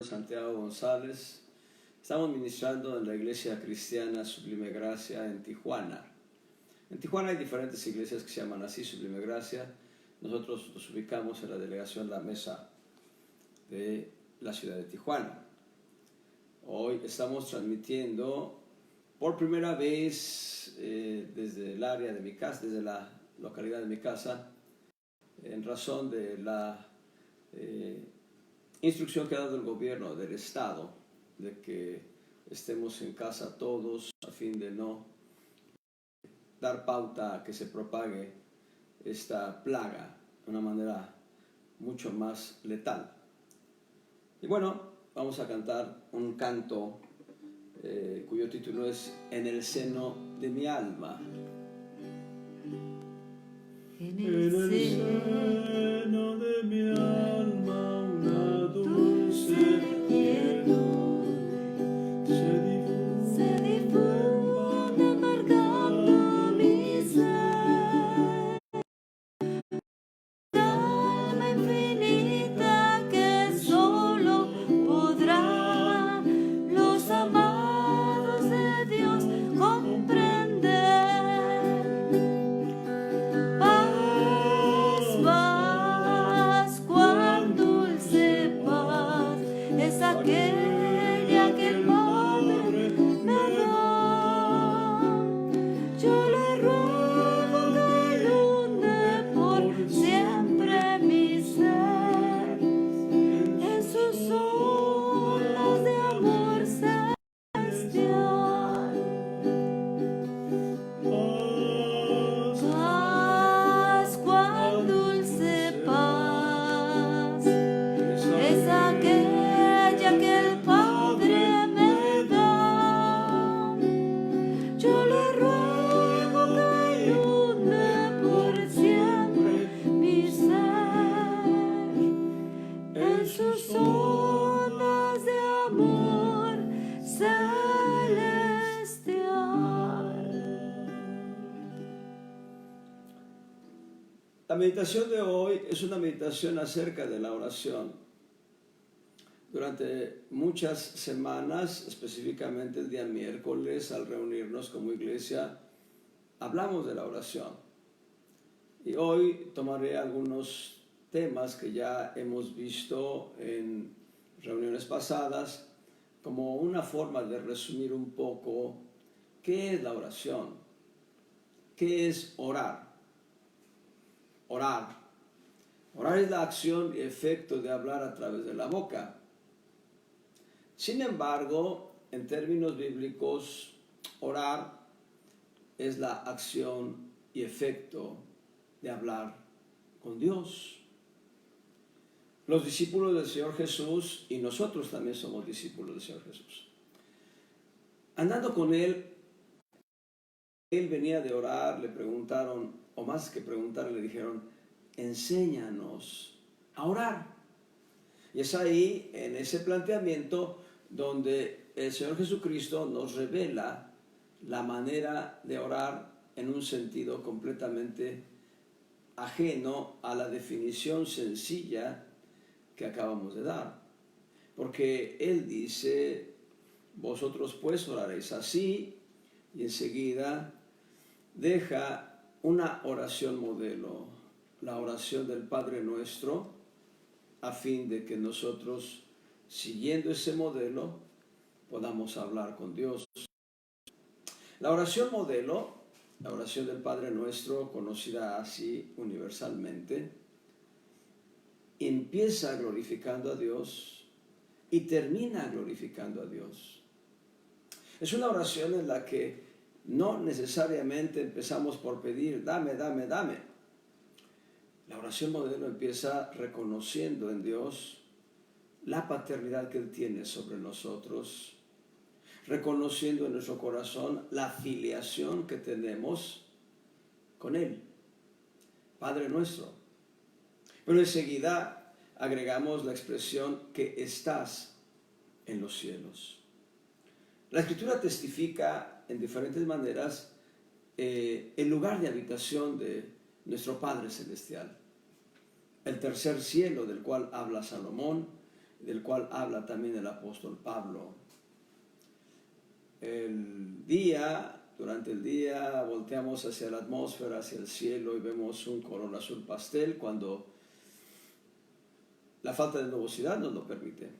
Santiago González. Estamos ministrando en la Iglesia Cristiana Sublime Gracia en Tijuana. En Tijuana hay diferentes iglesias que se llaman así, Sublime Gracia. Nosotros nos ubicamos en la delegación La Mesa de la ciudad de Tijuana. Hoy estamos transmitiendo por primera vez desde el área de mi casa, desde la localidad de mi casa, en razón de la instrucción que ha dado el gobierno del estado de que estemos en casa todos a fin de no dar pauta a que se propague esta plaga de una manera mucho más letal. Y bueno, vamos a cantar un canto cuyo título es En el seno de mi alma. En el seno de mi alma una dulce quietud se difunde amargando mi ser. Alma infinita que solo podrán los amados de Dios comprender. Paz, cuán dulce paz es aquella que el Padre me da. Yo le ruego que inunde por siempre mi ser en sus olas de amor celestial. Paz, cuán dulce paz es aquella que el Padre me da. Yo le ruego que inunde por siempre mi ser en sus ondas de amor celestial. La meditación de hoy es una meditación acerca de la oración. Durante muchas semanas, específicamente el día miércoles, al reunirnos como iglesia, hablamos de la oración. Y hoy tomaré algunos temas que ya hemos visto en reuniones pasadas como una forma de resumir un poco qué es la oración, qué es orar. Orar. Orar es la acción y efecto de hablar a través de la boca. Sin embargo, en términos bíblicos, orar es la acción y efecto de hablar con Dios. Los discípulos del Señor Jesús, y nosotros también somos discípulos del Señor Jesús, andando con Él venía de orar, le preguntaron, o más que preguntar, le dijeron, enséñanos a orar. Y es ahí, en ese planteamiento, donde el Señor Jesucristo nos revela la manera de orar en un sentido completamente ajeno a la definición sencilla que acabamos de dar. Porque Él dice, vosotros pues oraréis así, y enseguida deja una oración modelo, la oración del Padre Nuestro, a fin de que nosotros, siguiendo ese modelo, podamos hablar con Dios. La oración modelo, la oración del Padre Nuestro, conocida así universalmente, empieza glorificando a Dios y termina glorificando a Dios. Es una oración en la que no necesariamente empezamos por pedir, dame, dame, dame. La oración modelo empieza reconociendo en Dios la paternidad que Él tiene sobre nosotros, reconociendo en nuestro corazón la filiación que tenemos con Él, Padre nuestro. Pero enseguida agregamos la expresión que estás en los cielos. La Escritura testifica en diferentes maneras el lugar de habitación de nuestro Padre Celestial. El tercer cielo del cual habla Salomón del cual habla también el apóstol Pablo. Durante el día volteamos hacia la atmósfera, hacia el cielo y vemos un color azul pastel cuando la falta de nubosidad nos lo permite,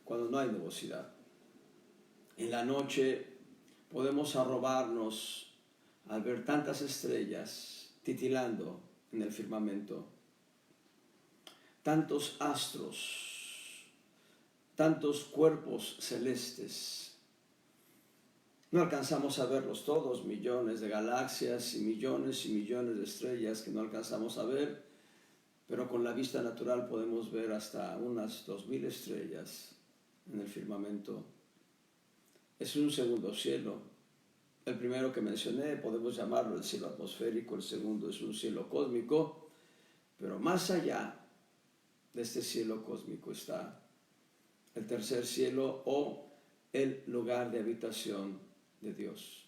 cuando no hay nubosidad. En la noche podemos arrobarnos al ver tantas estrellas titilando en el firmamento, tantos astros, tantos cuerpos celestes. No alcanzamos a verlos todos, millones de galaxias y millones de estrellas que no alcanzamos a ver, pero con la vista natural podemos ver hasta unas 2000 estrellas en el firmamento. Es un segundo cielo. El primero que mencioné podemos llamarlo el cielo atmosférico, el segundo es un cielo cósmico, pero más allá de este cielo cósmico está el tercer cielo o el lugar de habitación de Dios.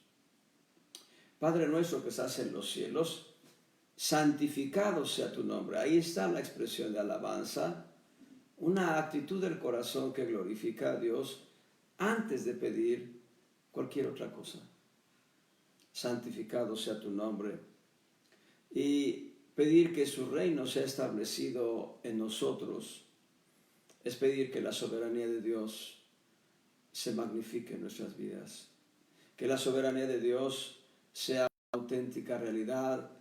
Padre nuestro que estás en los cielos, santificado sea tu nombre. Ahí está la expresión de alabanza, una actitud del corazón que glorifica a Dios antes de pedir cualquier otra cosa. Santificado sea tu nombre. Y pedir que su reino sea establecido en nosotros es pedir que la soberanía de Dios se magnifique en nuestras vidas. Que la soberanía de Dios sea una auténtica realidad,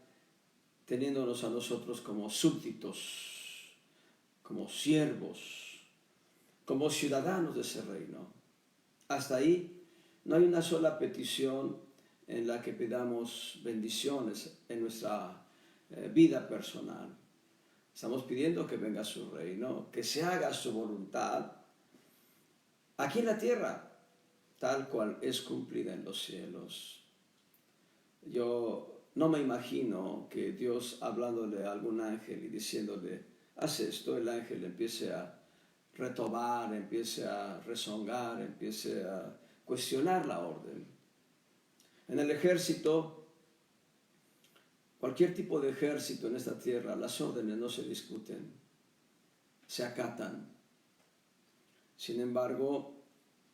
teniéndonos a nosotros como súbditos, como siervos, como ciudadanos de ese reino. Hasta ahí no hay una sola petición en la que pidamos bendiciones en nuestra vida personal. Estamos pidiendo que venga su reino, que se haga su voluntad aquí en la tierra, tal cual es cumplida en los cielos. Yo no me imagino que Dios hablándole a algún ángel y diciéndole, haz esto, el ángel empiece a retomar, empiece a rezongar, empiece a cuestionar la orden. En el ejército, cualquier tipo de ejército en esta tierra, las órdenes no se discuten, se acatan. Sin embargo,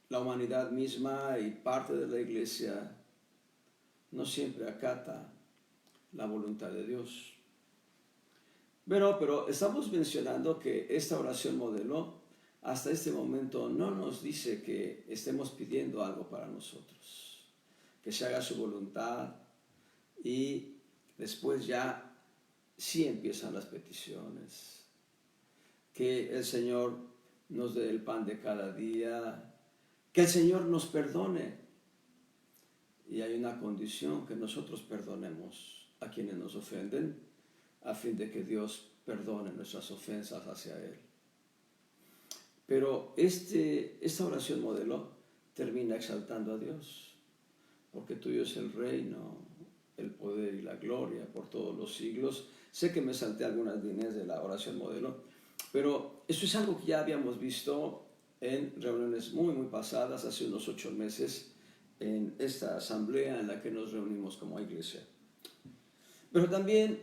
la humanidad misma y parte de la iglesia no siempre acata la voluntad de Dios. Pero estamos mencionando que esta oración modelo hasta este momento no nos dice que estemos pidiendo algo para nosotros, que se haga su voluntad y después ya sí empiezan las peticiones, que el Señor nos dé el pan de cada día, que el Señor nos perdone. Y hay una condición, que nosotros perdonemos a quienes nos ofenden, a fin de que Dios perdone nuestras ofensas hacia Él. Pero esta oración modelo termina exaltando a Dios, porque tuyo es el reino, el poder y la gloria por todos los siglos. Sé que me salté algunas líneas de la oración modelo, pero eso es algo que ya habíamos visto en reuniones muy pasadas, hace unos 8 meses, en esta asamblea en la que nos reunimos como iglesia. Pero también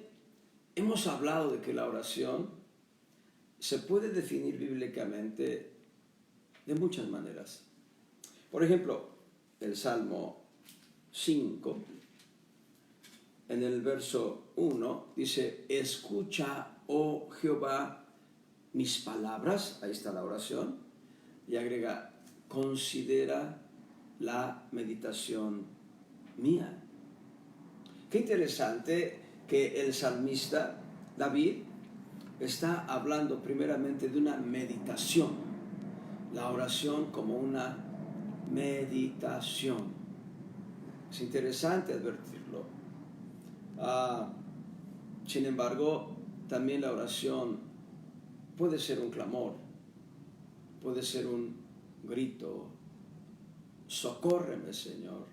hemos hablado de que la oración se puede definir bíblicamente de muchas maneras. Por ejemplo, el Salmo 5, en el verso 1, dice, escucha, oh Jehová, mis palabras, ahí está la oración, y agrega, considera la meditación mía. Qué interesante que el salmista David está hablando primeramente de una meditación, la oración como una meditación. Es interesante advertirlo. Sin embargo, también la oración puede ser un clamor, puede ser un grito, socórreme, Señor.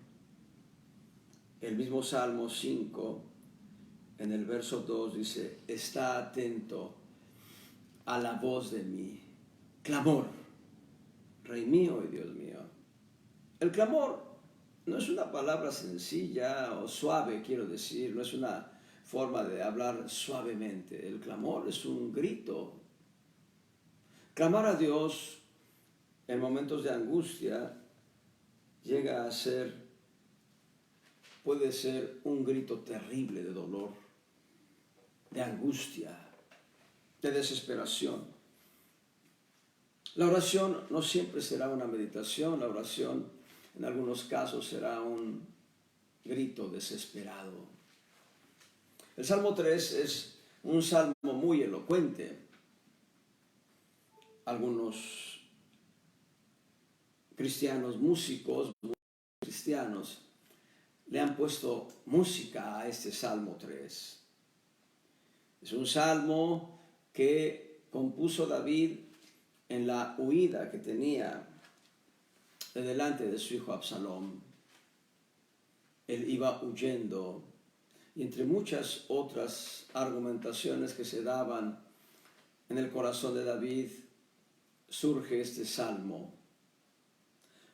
El mismo Salmo 5, en el verso 2 dice, está atento a la voz de mi clamor, Rey mío y Dios mío. El clamor no es una palabra sencilla o suave, quiero decir, no es una forma de hablar suavemente. El clamor es un grito. Clamar a Dios en momentos de angustia llega a ser, puede ser un grito terrible de dolor, de angustia, de desesperación. La oración no siempre será una meditación, la oración en algunos casos será un grito desesperado. El Salmo 3 es un salmo muy elocuente. Algunos cristianos, músicos cristianos, le han puesto música a este Salmo 3. Es un salmo que compuso David en la huida que tenía de delante de su hijo Absalom. Él iba huyendo, y entre muchas otras argumentaciones que se daban en el corazón de David, surge este salmo.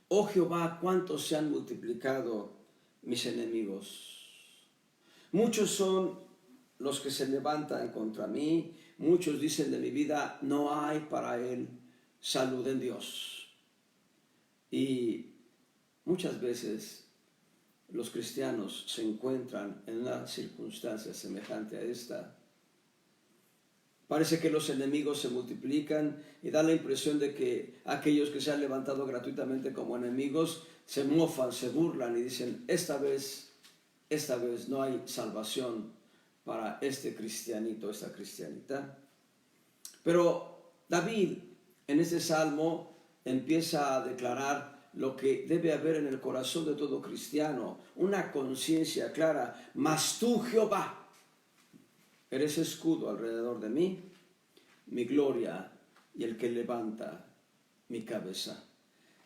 Oh Jehová, cuántos se han multiplicado mis enemigos. Muchos son los que se levantan contra mí, muchos dicen de mi vida, no hay para él salud en Dios. Y muchas veces los cristianos se encuentran en una circunstancia semejante a esta. Parece que los enemigos se multiplican y da la impresión de que aquellos que se han levantado gratuitamente como enemigos se mofan, se burlan y dicen, esta vez no hay salvación para este cristianito, esta cristianita. Pero David en este salmo empieza a declarar lo que debe haber en el corazón de todo cristiano, una conciencia clara. Mas tú, Jehová, eres escudo alrededor de mí, mi gloria y el que levanta mi cabeza.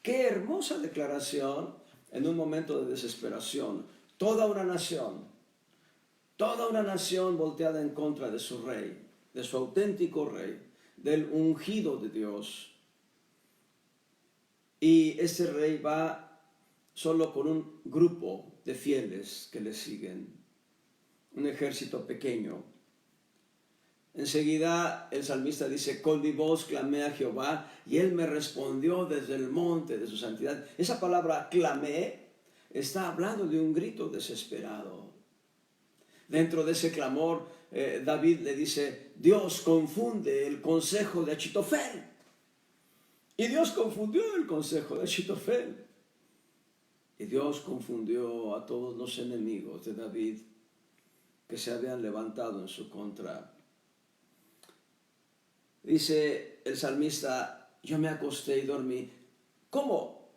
Qué hermosa declaración en un momento de desesperación. Toda una nación volteada en contra de su rey, de su auténtico rey, del ungido de Dios. Y ese rey va solo con un grupo de fieles que le siguen, un ejército pequeño. Enseguida el salmista dice, con mi voz clamé a Jehová y él me respondió desde el monte de su santidad. Esa palabra clamé está hablando de un grito desesperado. Dentro de ese clamor, David le dice, Dios confunde el consejo de Achitofel. Y Dios confundió el consejo de Achitofel. Y Dios confundió a todos los enemigos de David que se habían levantado en su contra. Dice el salmista, yo me acosté y dormí. ¿Cómo?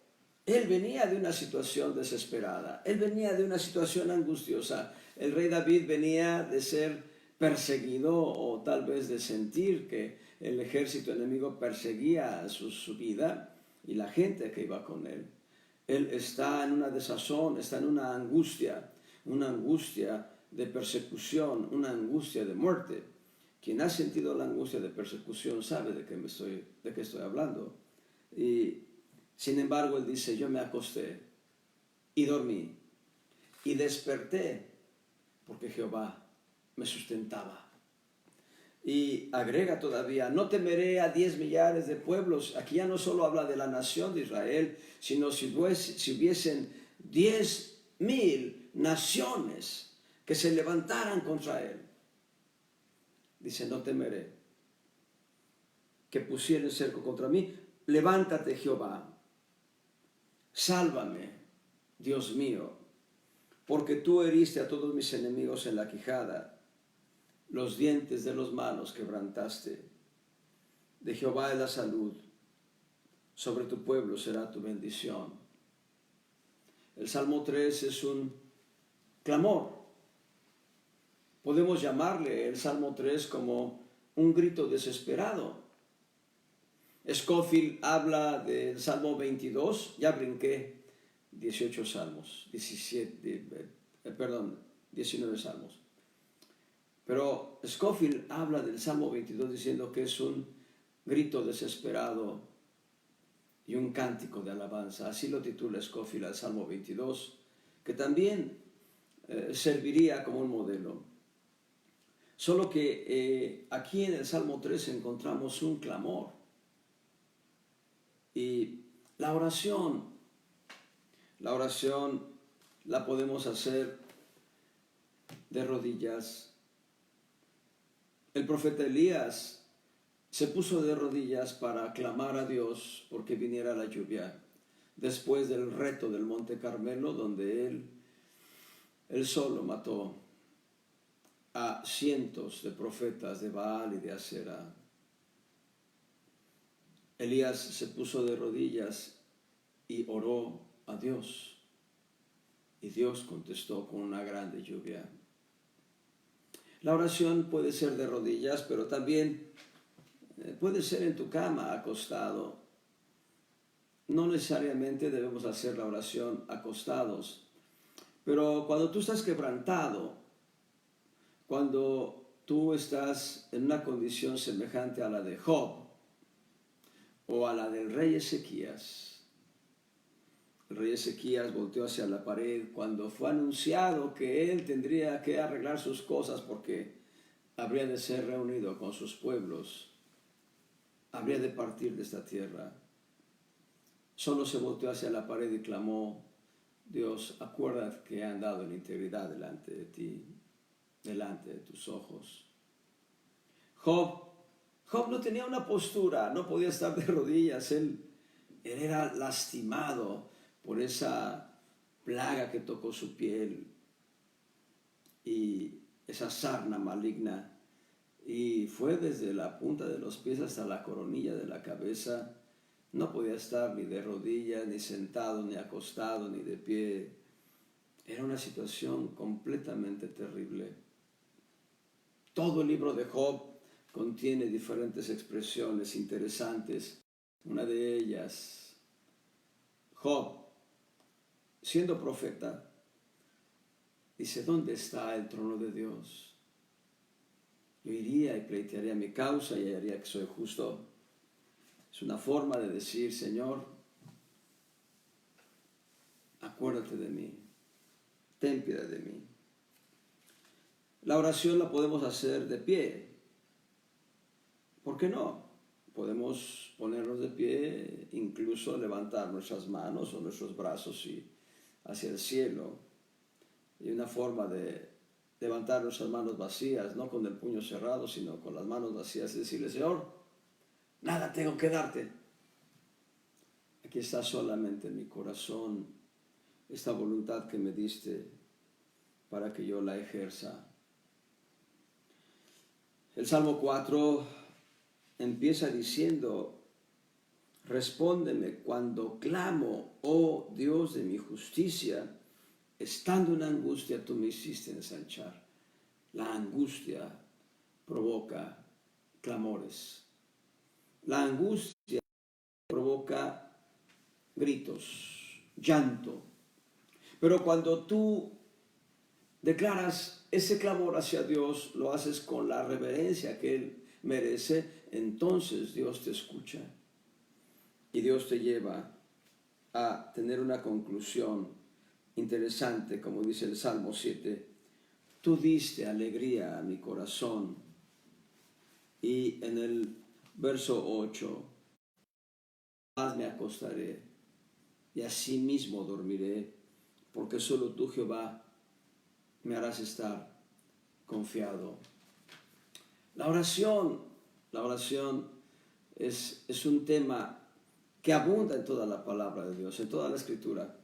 Él venía de una situación desesperada. Él venía de una situación angustiosa. El rey David venía de ser perseguido o tal vez de sentir que el ejército enemigo perseguía su vida y la gente que iba con él. Él está en una desazón, está en una angustia de persecución, una angustia de muerte. Quien ha sentido la angustia de persecución sabe de qué estoy hablando. Y sin embargo, él dice, yo me acosté y dormí y desperté porque Jehová me sustentaba. Y agrega todavía, no temeré a 10 millares de pueblos. Aquí ya no solo habla de la nación de Israel, sino si hubiesen 10,000 naciones que se levantaran contra él. Dice, no temeré que pusieren cerco contra mí. Levántate, Jehová, sálvame, Dios mío, porque tú heriste a todos mis enemigos en la quijada. Los dientes de los malos quebrantaste. De Jehová es la salud. Sobre tu pueblo será tu bendición. El Salmo 3 es un clamor. Podemos llamarle el Salmo 3 como un grito desesperado. Scofield habla del Salmo 22. Ya brinqué 19 salmos. Pero Scofield habla del Salmo 22 diciendo que es un grito desesperado y un cántico de alabanza. Así lo titula Scofield al Salmo 22, que también serviría como un modelo. Solo que aquí en el Salmo 3 encontramos un clamor. Y La oración la podemos hacer de rodillas. El profeta Elías se puso de rodillas para clamar a Dios porque viniera la lluvia, después del reto del Monte Carmelo, donde él solo mató a cientos de profetas de Baal y de Asera. Elías se puso de rodillas y oró a Dios, y Dios contestó con una grande lluvia. La oración puede ser de rodillas, pero también puede ser en tu cama, acostado. No necesariamente debemos hacer la oración acostados, pero cuando tú estás quebrantado, cuando tú estás en una condición semejante a la de Job o a la del rey Ezequías. El rey Ezequías volteó hacia la pared cuando fue anunciado que él tendría que arreglar sus cosas porque habría de ser reunido con sus pueblos, habría de partir de esta tierra. Solo se volteó hacia la pared y clamó: Dios, acuérdate que he andado en integridad delante de ti, delante de tus ojos. Job no tenía una postura, no podía estar de rodillas, él era lastimado por esa plaga que tocó su piel y esa sarna maligna, y fue desde la punta de los pies hasta la coronilla de la cabeza. No podía estar ni de rodillas, ni sentado, ni acostado, ni de pie. Era una situación completamente terrible. Todo el libro de Job contiene diferentes expresiones interesantes. Una de ellas, Job, siendo profeta, dice: ¿dónde está el trono de Dios? Yo iría y pleitearía mi causa y haría que soy justo. Es una forma de decir: Señor, acuérdate de mí, ten piedad de mí. La oración la podemos hacer de pie. ¿Por qué no? Podemos ponernos de pie, incluso levantar nuestras manos o nuestros brazos hacia el cielo. Y una forma de levantar nuestras manos vacías, no con el puño cerrado, sino con las manos vacías, y decirle: Señor, nada tengo que darte. Aquí está solamente en mi corazón esta voluntad que me diste para que yo la ejerza. El Salmo 4 empieza diciendo: respóndeme cuando clamo, oh Dios de mi justicia. Estando en angustia, tú me hiciste ensanchar. La angustia provoca clamores. La angustia provoca gritos, llanto. Pero cuando tú declaras ese clamor hacia Dios, lo haces con la reverencia que Él merece, entonces Dios te escucha y Dios te lleva a tener una conclusión interesante, como dice el Salmo 7. Tú diste alegría a mi corazón. Y en el verso 8, paz me acostaré y asimismo dormiré, porque solo tú, Jehová, me harás estar confiado. La oración es un tema que abunda en toda la palabra de Dios, en toda la Escritura.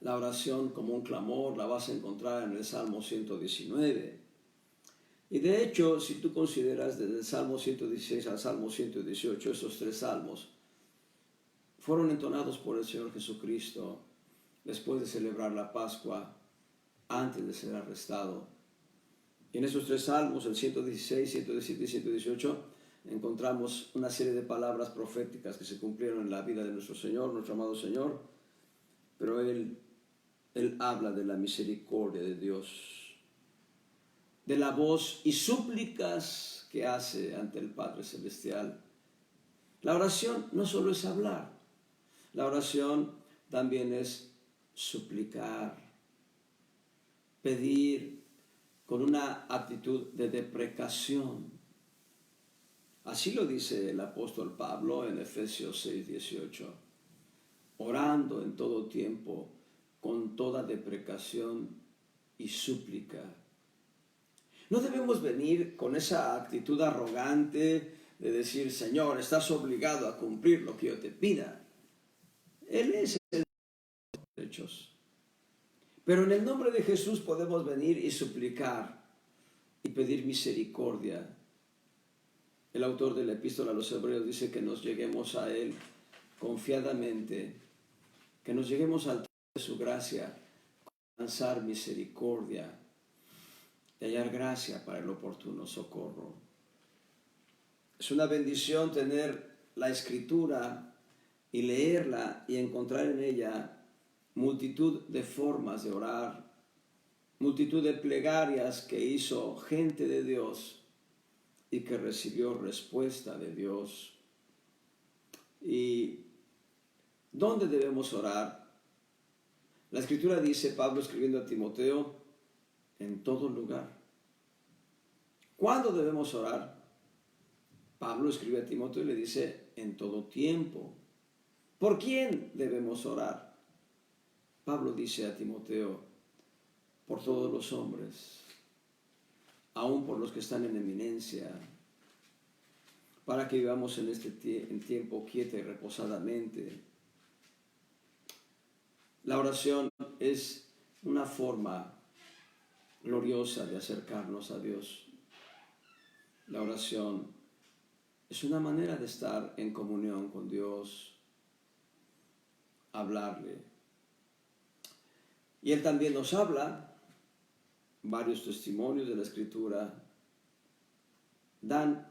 La oración como un clamor la vas a encontrar en el Salmo 119. Y de hecho, si tú consideras desde el Salmo 116 al Salmo 118, estos tres salmos fueron entonados por el Señor Jesucristo después de celebrar la Pascua, antes de ser arrestado. Y en esos tres salmos, el 116, 117 y 118, encontramos una serie de palabras proféticas que se cumplieron en la vida de nuestro Señor, nuestro amado Señor, pero Él habla de la misericordia de Dios, de la voz y súplicas que hace ante el Padre Celestial. La oración no solo es hablar, la oración también es suplicar, pedir con una actitud de deprecación. Así lo dice el apóstol Pablo en Efesios 6:18. Orando en todo tiempo, con toda deprecación y súplica. No debemos venir con esa actitud arrogante de decir, Señor, estás obligado a cumplir lo que yo te pida. Él es el de los derechos. Pero en el nombre de Jesús podemos venir y suplicar y pedir misericordia. El autor de la epístola a los Hebreos dice que nos lleguemos a Él confiadamente, que nos lleguemos al trono de su gracia, alcanzar misericordia y hallar gracia para el oportuno socorro. Es una bendición tener la Escritura y leerla y encontrar en ella multitud de formas de orar, multitud de plegarias que hizo gente de Dios y que recibió respuesta de Dios. ¿Y dónde debemos orar? La Escritura dice, Pablo escribiendo a Timoteo, en todo lugar. ¿Cuándo debemos orar? Pablo escribe a Timoteo y le dice, en todo tiempo. ¿Por quién debemos orar? Pablo dice a Timoteo, por todos los hombres, aún por los que están en eminencia, para que vivamos en este tiempo quieta y reposadamente. La oración es una forma gloriosa de acercarnos a Dios. La oración es una manera de estar en comunión con Dios, hablarle. Y Él también nos habla. Varios testimonios de la Escritura dan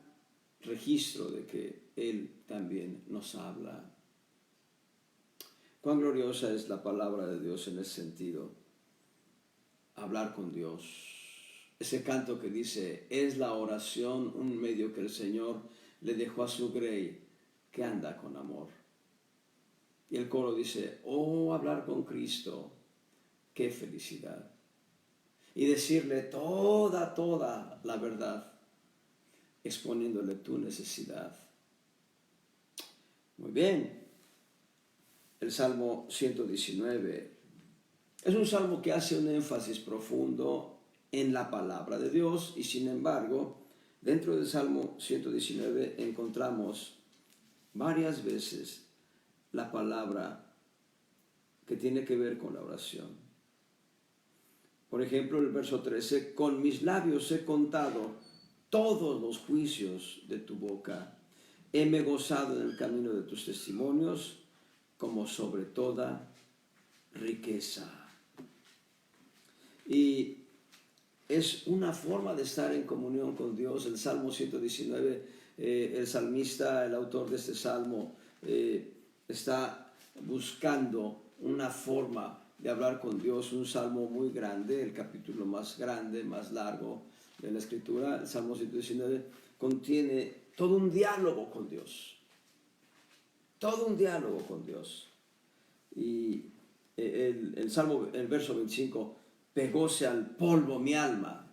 registro de que Él también nos habla. Cuán gloriosa es la palabra de Dios en ese sentido. Hablar con Dios. Ese canto que dice, es la oración un medio que el Señor le dejó a su grey que anda con amor. Y el coro dice, oh, hablar con Cristo, qué felicidad. Y decirle toda la verdad, exponiéndole tu necesidad. Muy bien. El Salmo 119 es un salmo que hace un énfasis profundo en la palabra de Dios y sin embargo, dentro del Salmo 119 encontramos varias veces la palabra que tiene que ver con la oración. Por ejemplo, el verso 13, con mis labios he contado todos los juicios de tu boca. Heme gozado en el camino de tus testimonios, como sobre toda riqueza. Y es una forma de estar en comunión con Dios. El Salmo 119, el salmista, el autor de este salmo, está buscando una forma de hablar con Dios, un salmo muy grande, el capítulo más grande, más largo de la Escritura. El Salmo 119 contiene todo un diálogo con Dios. Todo un diálogo con Dios. Y el Salmo, el verso 25, pegóse al polvo mi alma,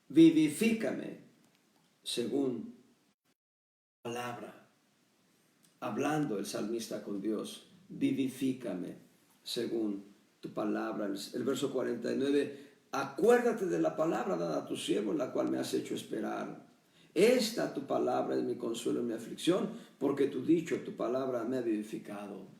vivifícame según palabra. Hablando el salmista con Dios, vivifícame según tu palabra. El verso 49, acuérdate de la palabra dada a tu siervo, en la cual me has hecho esperar. Esta tu palabra es mi consuelo en mi aflicción, porque tu dicho, tu palabra me ha vivificado.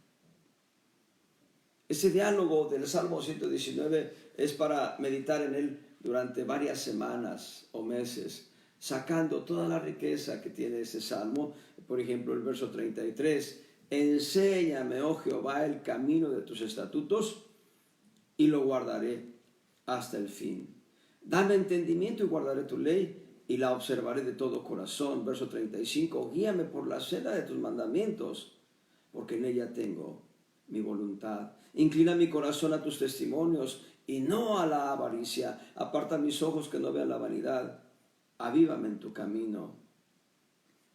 Ese diálogo del Salmo 119 es para meditar en él durante varias semanas o meses, sacando toda la riqueza que tiene ese salmo. Por ejemplo, el verso 33, enséñame, oh Jehová, el camino de tus estatutos y lo guardaré hasta el fin. Dame entendimiento y guardaré tu ley y la observaré de todo corazón. Verso 35, guíame por la senda de tus mandamientos, porque en ella tengo mi voluntad. Inclina mi corazón a tus testimonios y no a la avaricia. Aparta mis ojos que no vean la vanidad. Avívame en tu camino.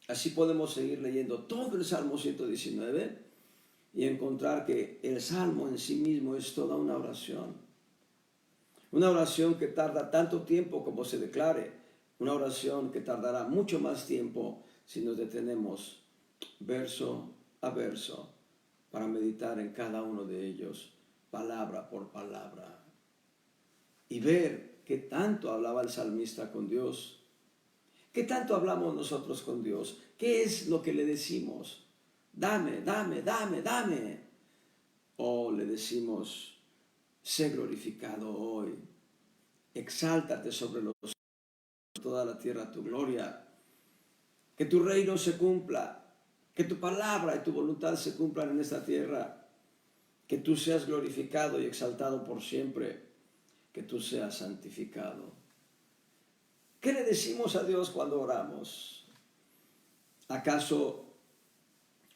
Así podemos seguir leyendo todo el Salmo 119 y encontrar que el Salmo en sí mismo es toda una oración. Una oración que tarda tanto tiempo como se declare. Una oración que tardará mucho más tiempo si nos detenemos verso a verso para meditar en cada uno de ellos, palabra por palabra, y ver qué tanto hablaba el salmista con Dios, qué tanto hablamos nosotros con Dios, qué es lo que le decimos, dame, dame, dame, dame, o le decimos, sé glorificado hoy, exáltate sobre toda la tierra tu gloria, que tu reino se cumpla, que tu palabra y tu voluntad se cumplan en esta tierra, que tú seas glorificado y exaltado por siempre, que tú seas santificado. ¿Qué le decimos a Dios cuando oramos? ¿Acaso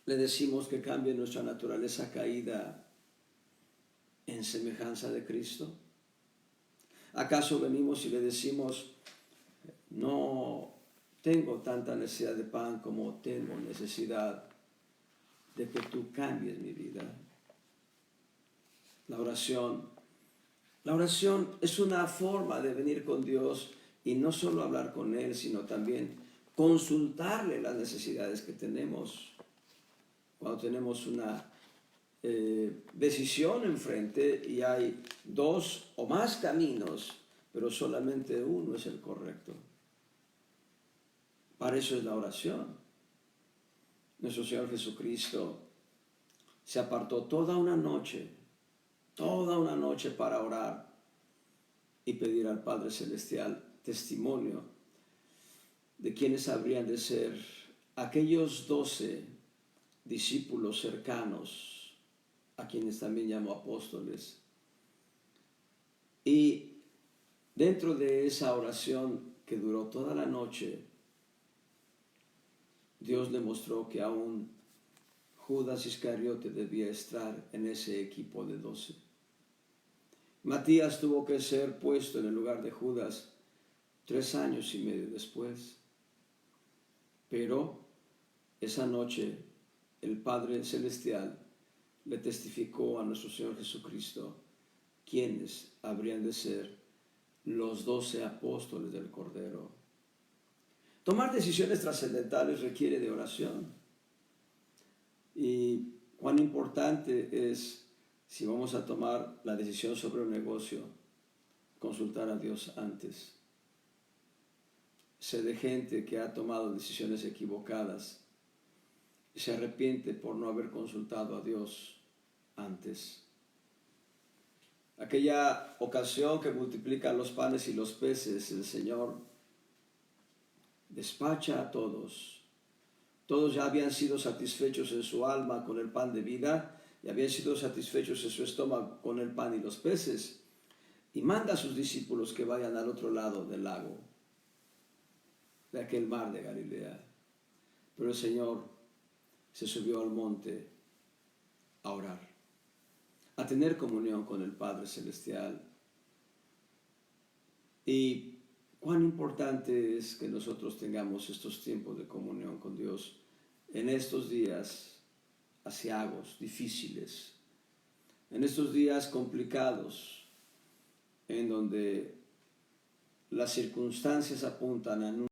le decimos que cambie nuestra naturaleza caída en semejanza de Cristo? ¿Acaso venimos y le decimos, no tengo tanta necesidad de pan como tengo necesidad de que tú cambies mi vida? La oración es una forma de venir con Dios y no solo hablar con Él, sino también consultarle las necesidades que tenemos. Cuando tenemos una decisión enfrente y hay dos o más caminos, pero solamente uno es el correcto. Para eso es la oración. Nuestro Señor Jesucristo se apartó toda una noche para orar y pedir al Padre Celestial testimonio de quienes habrían de ser aquellos 12 discípulos cercanos, a quienes también llamó apóstoles. Y dentro de esa oración que duró toda la noche, Dios le mostró que aún Judas Iscariote debía estar en ese equipo de 12. Matías tuvo que ser puesto en el lugar de Judas 3 años y medio después. Pero esa noche el Padre Celestial le testificó a nuestro Señor Jesucristo quiénes habrían de ser los 12 apóstoles del Cordero. Tomar decisiones trascendentales requiere de oración. Y cuán importante es, si vamos a tomar la decisión sobre un negocio, consultar a Dios antes. Sé de gente que ha tomado decisiones equivocadas y se arrepiente por no haber consultado a Dios antes. Aquella ocasión que multiplica los panes y los peces, el Señor despacha a todos. Todos ya habían sido satisfechos en su alma con el pan de vida y habían sido satisfechos en su estómago con el pan y los peces. Y manda a sus discípulos que vayan al otro lado del lago, de aquel mar de Galilea. Pero el Señor se subió al monte a orar, a tener comunión con el Padre Celestial. Y cuán importante es que nosotros tengamos estos tiempos de comunión con Dios en estos días aciagos, difíciles, en estos días complicados, en donde las circunstancias apuntan a